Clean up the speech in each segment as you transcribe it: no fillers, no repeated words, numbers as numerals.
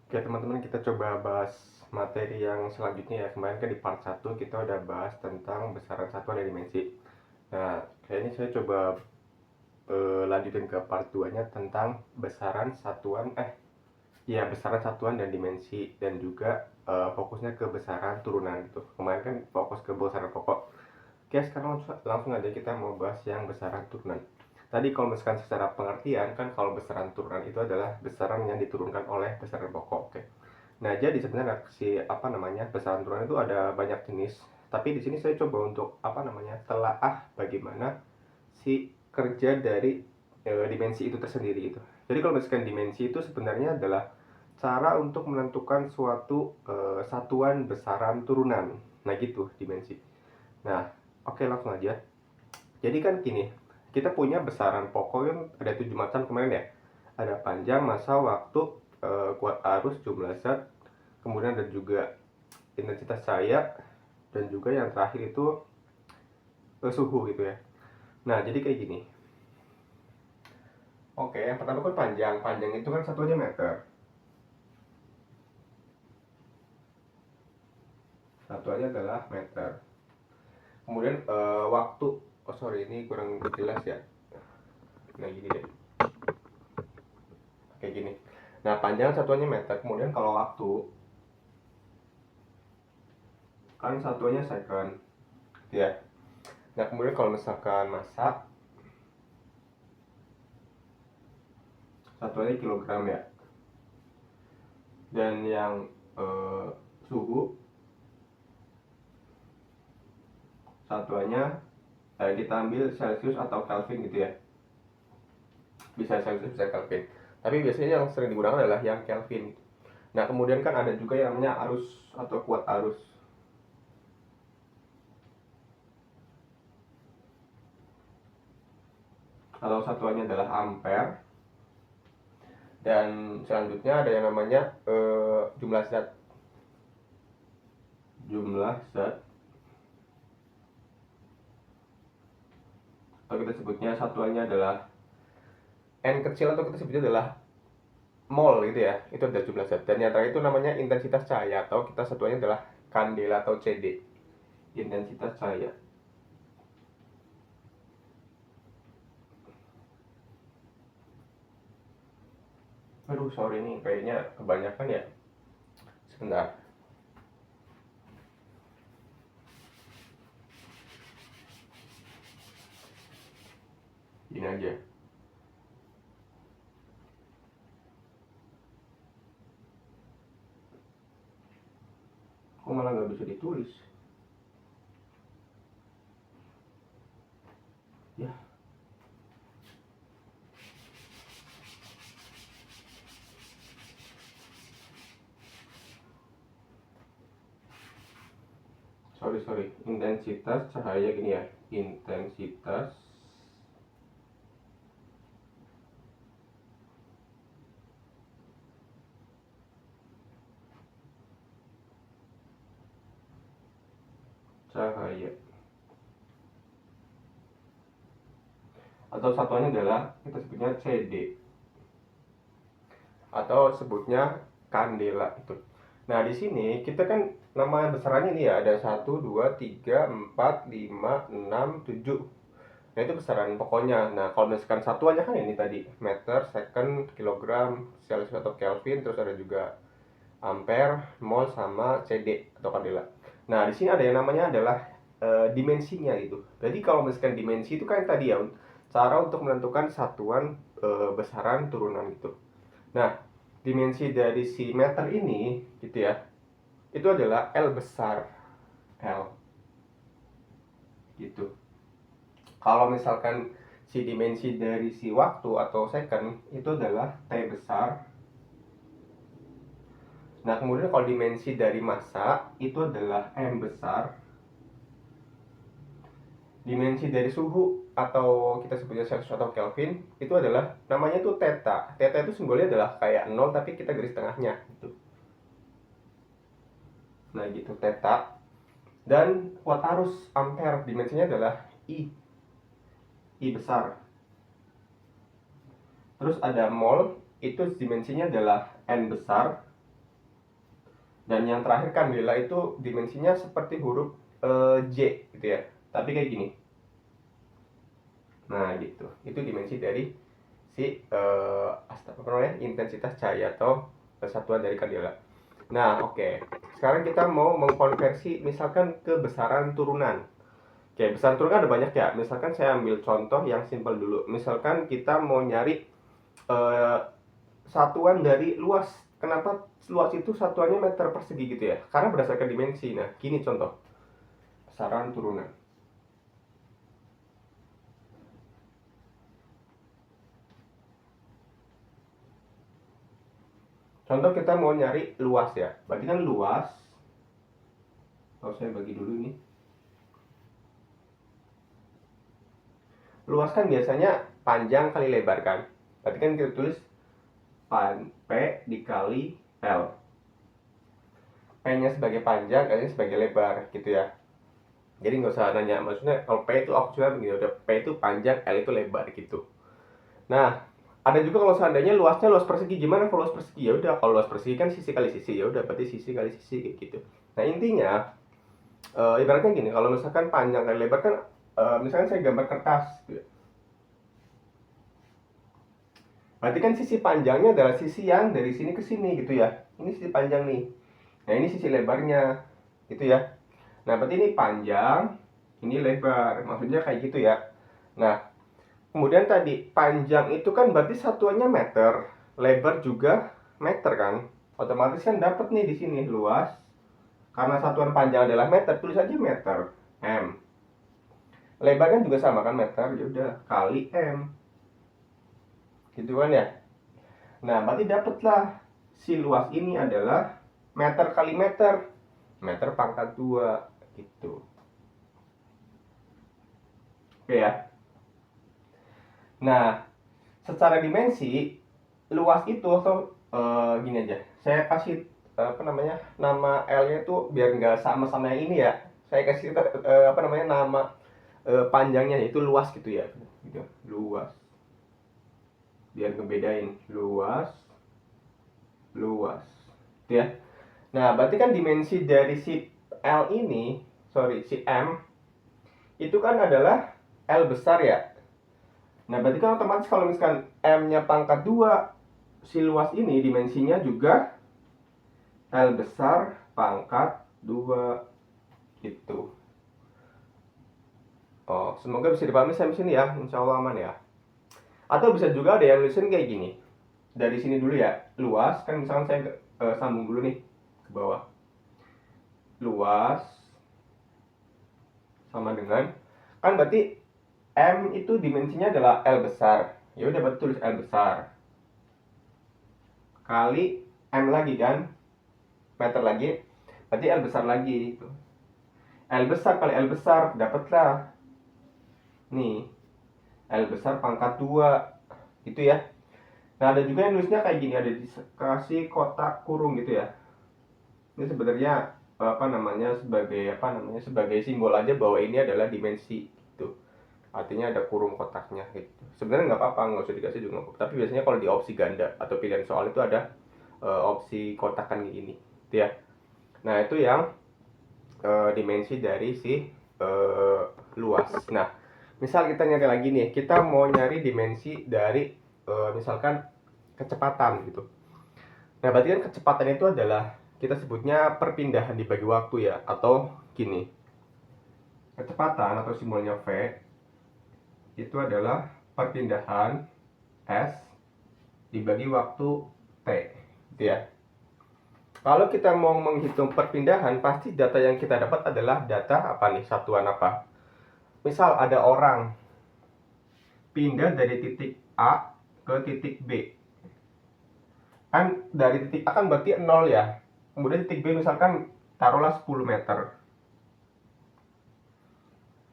Oke teman-teman, kita coba bahas materi yang selanjutnya ya. Kemarin kan di part 1 kita udah bahas tentang besaran satuan dan dimensi. Nah, kayak ini saya coba lanjutin ke part 2 nya tentang besaran satuan besaran satuan dan dimensi, dan juga fokusnya ke besaran turunan gitu. Kemarin kan fokus ke besaran pokok. Oke, sekarang langsung aja kita mau bahas yang besaran turunan. Tadi kalau misalkan secara pengertian kan, kalau besaran turunan itu adalah besaran yang diturunkan oleh besaran pokok. Oke. Nah, jadi sebenarnya besaran turunan itu ada banyak jenis. Tapi di sini saya coba untuk telaah bagaimana si kerja dari dimensi itu tersendiri itu. Jadi kalau misalkan dimensi itu sebenarnya adalah cara untuk menentukan suatu satuan besaran turunan. Nah, gitu dimensi. Nah, oke, langsung aja. Jadi kan gini, kita punya besaran pokok yang ada 7 macam kemarin ya. Ada panjang, massa, waktu, kuat arus, jumlah zat, kemudian ada juga intensitas cahaya, dan juga yang terakhir itu suhu gitu ya. Nah, jadi kayak gini. Oke, yang pertama kan panjang. Panjang itu kan satuannya meter. Satuannya adalah meter. Kemudian waktu. Oh sorry, ini kurang jelas ya. Nah, gini deh. Kayak gini. Nah, panjang satuannya meter. Kemudian kalau waktu kan satuannya second. Ya. Nah, kemudian kalau misalkan massa, satuannya kilogram ya. Dan yang suhu, satuannya kita ambil Celsius atau Kelvin gitu ya. Bisa Celsius, bisa Kelvin. Tapi biasanya yang sering digunakan adalah yang Kelvin. Nah, kemudian kan ada juga yang namanya arus atau kuat arus. Atau satuannya adalah ampere. Dan selanjutnya ada yang namanya jumlah zat. Jumlah zat, atau kita sebutnya satuannya adalah N kecil, atau kita sebutnya adalah mol gitu ya. Itu adalah jumlah zat. Dan yang terakhir itu namanya intensitas cahaya, atau kita satuannya adalah kandela atau CD. Intensitas cahaya. Aduh, sorry, ini kayaknya kebanyakan ya. Sebentar. Ini aja. Kok malah nggak bisa ditulis? Ya. Sorry. Intensitas cahaya gini ya. Intensitas cahaya. Atau satuannya adalah kita sebutnya CD. Atau sebutnya kandela itu. Nah, di sini kita kan nama besarannya ini ya, ada 1, 2, 3, 4, 5, 6, 7. Nah, itu besaran pokoknya. Nah, kalau misalkan satuannya kan ini tadi, meter, second, kilogram, Celsius atau Kelvin, terus ada juga ampere, mol, sama CD atau kandela. Nah, di sini ada yang namanya adalah dimensinya gitu. Jadi kalau misalkan dimensi itu kan tadi ya, cara untuk menentukan satuan besaran turunan gitu. Nah, dimensi dari si meter ini gitu ya, itu adalah L besar. L gitu. Kalau misalkan si dimensi dari si waktu atau second itu adalah T besar. Nah, kemudian kalau dimensi dari massa itu adalah M besar. Dimensi dari suhu atau kita sebutnya Celsius atau Kelvin itu adalah namanya tuh theta. Theta itu simbolnya adalah kayak 0 tapi kita garis tengahnya gitu. Nah, gitu theta. Dan kuat arus ampere dimensinya adalah I. I besar. Terus ada mol, itu dimensinya adalah N besar. Dan yang terakhir kandela itu dimensinya seperti huruf J gitu ya, tapi kayak gini. Nah gitu, itu dimensi dari si intensitas cahaya atau kesatuan dari kandela. Nah oke, sekarang kita mau mengkonversi misalkan ke besaran turunan. Oke, besaran turunan ada banyak ya. Misalkan saya ambil contoh yang simpel dulu. Misalkan kita mau nyari eh, satuan dari luas. Kenapa luas itu satuannya meter persegi gitu ya? Karena berdasarkan dimensi. Nah, gini contoh besaran turunan. Contoh kita mau nyari luas ya. Berarti kan luas. Kalau saya bagi dulu ini. Luas kan biasanya panjang kali lebar kan. Berarti kan kita tulis P dikali L. P-nya sebagai panjang, L-nya sebagai lebar gitu ya. Jadi nggak usah nanya, maksudnya kalau P itu aku cuma begini, udah P itu panjang, L itu lebar gitu. Nah, ada juga kalau seandainya luasnya luas persegi, gimana kalau luas persegi? Ya udah, kalau luas persegi kan sisi kali sisi, ya udah berarti sisi kali sisi kayak gitu. Nah intinya, ibaratnya gini, kalau misalkan panjang kali lebar kan, misalkan saya gambar kertas, gitu. Berarti kan sisi panjangnya adalah sisi yang dari sini ke sini gitu ya. Ini sisi panjang nih. Nah ini sisi lebarnya, gitu ya. Nah berarti ini panjang, ini lebar, maksudnya kayak gitu ya. Nah kemudian tadi panjang itu kan berarti satuannya meter, lebar juga meter kan. Otomatis kan dapat nih di sini luas. Karena satuan panjang adalah meter, tulis aja meter m. Lebar kan juga sama kan meter, ya udah kali m. Gitu kan ya. Nah, berarti dapatlah si luas ini adalah meter kali meter. Meter pangkat 2 gitu. Oke ya. Nah, secara dimensi luas itu atau gini aja. Saya kasih apa namanya? Nama L-nya itu biar nggak sama-sama yang ini ya. Saya kasih apa namanya? Nama panjangnya itu luas gitu ya. Gitu. Luas. Biar ngebedain luas, luas. Gitu ya. Nah, berarti kan dimensi dari si L ini, sorry, si M itu kan adalah L besar ya. Nah, berarti kan otomatis kalau misalkan M-nya pangkat 2, si luas ini dimensinya juga L besar pangkat 2 gitu. Oh, semoga bisa dipahami sampai sini ya, insya Allah aman ya. Atau bisa juga ada yang nulisin kayak gini. Dari sini dulu ya, luas, kan misalkan saya sambung dulu nih ke bawah. Luas sama dengan, kan berarti M itu dimensinya adalah L besar. Ya udah berarti tulis L besar. Kali M lagi kan, meter lagi. Berarti L besar lagi. L besar kali L besar, dapatlah nih L besar pangkat 2 gitu ya. Nah ada juga yang nulisnya kayak gini, ada dikasih kotak kurung gitu ya. Ini sebenarnya sebagai simbol aja bahwa ini adalah dimensi gitu. Artinya ada kurung kotaknya gitu. Sebenarnya nggak apa-apa, nggak usah dikasih juga nggak apa-apa. Tapi biasanya kalau di opsi ganda atau pilihan soal itu ada opsi kotakan gini gitu ya. Nah itu yang dimensi dari si luas. Nah misal kita nyari lagi nih, kita mau nyari dimensi dari misalkan kecepatan gitu. Nah berarti kan kecepatan itu adalah kita sebutnya perpindahan dibagi waktu ya, atau gini, kecepatan atau simbolnya V itu adalah perpindahan S dibagi waktu T gitu ya. Kalau kita mau menghitung perpindahan, pasti data yang kita dapat adalah data apa nih, satuan apa. Misal ada orang pindah dari titik A ke titik B, kan dari titik A kan berarti 0 ya, kemudian titik B misalkan taruhlah 10 meter,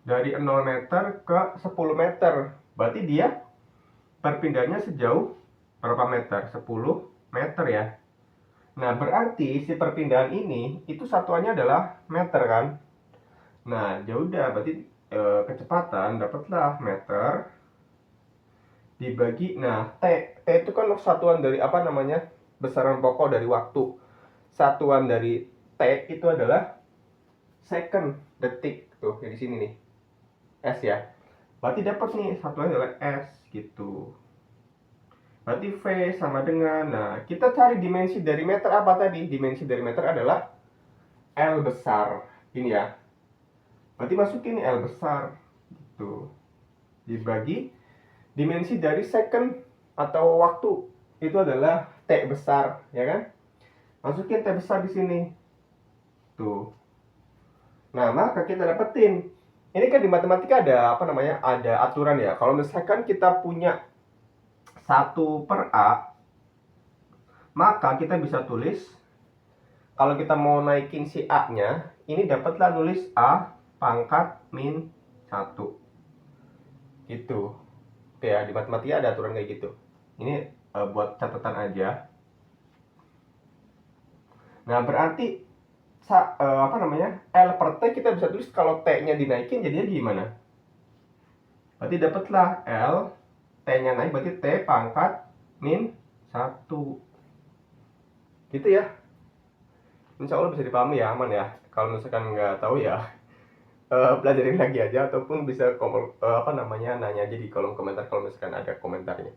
dari 0 meter ke 10 meter, berarti dia perpindahannya sejauh berapa meter? 10 meter ya. Nah berarti si perpindahan ini itu satuannya adalah meter kan. Nah ya udah berarti kecepatan dapatlah meter dibagi, nah T itu kan satuan dari apa namanya, besaran pokok dari waktu. satuan dari T itu adalah second, detik tuh di sini nih, S ya. Berarti dapat nih satuan adalah S gitu. Berarti V sama dengan, nah kita cari dimensi dari meter apa tadi? Dimensi dari meter adalah L besar, ini ya. Berarti masukin L besar gitu. Dibagi dimensi dari second atau waktu itu adalah T besar, ya kan? Masukin T besar di sini. Tuh. Nah, maka kita dapetin. Ini kan di matematika ada apa namanya? Ada aturan ya. Kalau misalkan kita punya 1/A, maka kita bisa tulis, kalau kita mau naikin si A-nya, ini dapatlah nulis A pangkat min 1. Gitu. Oke ya, di matematika ada aturan kayak gitu. Ini buat catatan aja. Nah, berarti apa namanya? L per T kita bisa tulis kalau T-nya dinaikin jadinya gimana? Berarti dapatlah L, T-nya naik berarti T pangkat min 1. Gitu ya. Insya Allah bisa dipahami ya, aman ya. Kalau misalkan nggak tahu ya pelajarin lagi aja, ataupun bisa apa namanya, nanya aja di kolom komentar kalau misalkan ada komentarnya.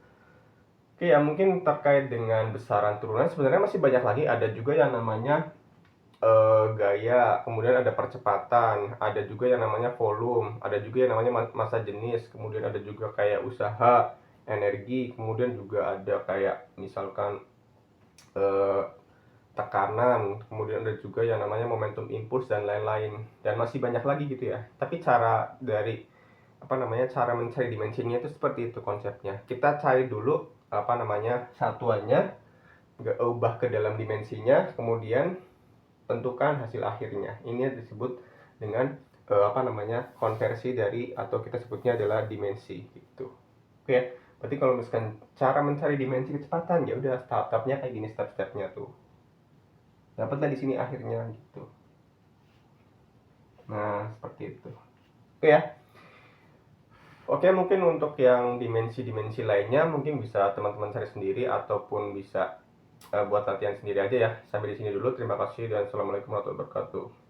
Oke ya, mungkin terkait dengan besaran turunan sebenarnya masih banyak lagi. Ada juga yang namanya gaya, kemudian ada percepatan, ada juga yang namanya volume, ada juga yang namanya massa jenis, kemudian ada juga kayak usaha, energi, kemudian juga ada kayak misalkan tekanan, kemudian ada juga yang namanya momentum impuls dan lain-lain, dan masih banyak lagi gitu ya. Tapi cara dari apa namanya, cara mencari dimensinya itu seperti itu konsepnya. Kita cari dulu apa namanya satuannya, ubah ke dalam dimensinya, kemudian tentukan hasil akhirnya. Ini disebut dengan apa namanya, konversi dari, atau kita sebutnya adalah dimensi gitu. Oke ya. Berarti kalau misalkan cara mencari dimensi kecepatan, ya udah tahap-tahapnya kayak gini, step-stepnya tuh. Dapatlah di sini akhirnya gitu. Nah, seperti itu. Oke ya. Oke, mungkin untuk yang dimensi-dimensi lainnya mungkin bisa teman-teman cari sendiri, ataupun bisa buat latihan sendiri aja ya. Sampai di sini dulu. Terima kasih dan assalamualaikum warahmatullahi wabarakatuh.